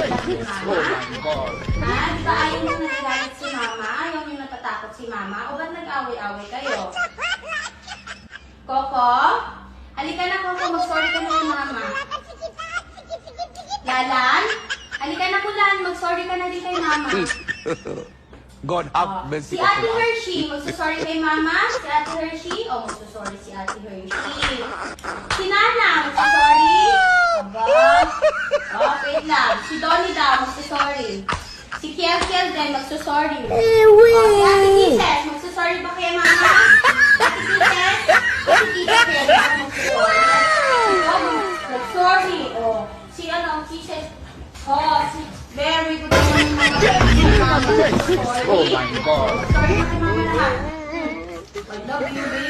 Oh my God. Ha? Di ba ayaw nyo nagagalit si mama? Ayaw nyo natatakot si mama? O ba't nag-away-away kayo? Coco? Halika na, Coco. Mag-sorry ka na kay mama. Lalan? Halika na, Kulan. Mag-sorry ka na din kay mama. God have mercy Si Ate upon us. Hershey, magsusorry kay mama. Si Ate Hershey, magsusorry si Ate Hershey. Si Nana, magsusorry. Aba. Wait lang. Si Donnie daw, magsusorry. Si Kiel din, magsusorry. Si Ate Kisses, magsusorry ba kay mama? Ate Kisses? Si Tita Kiel, magsusorry. Magsorry. Si Kisses. Si very good naman yung mga Oh my God. Sorry na kay mama lahat. I love you, baby.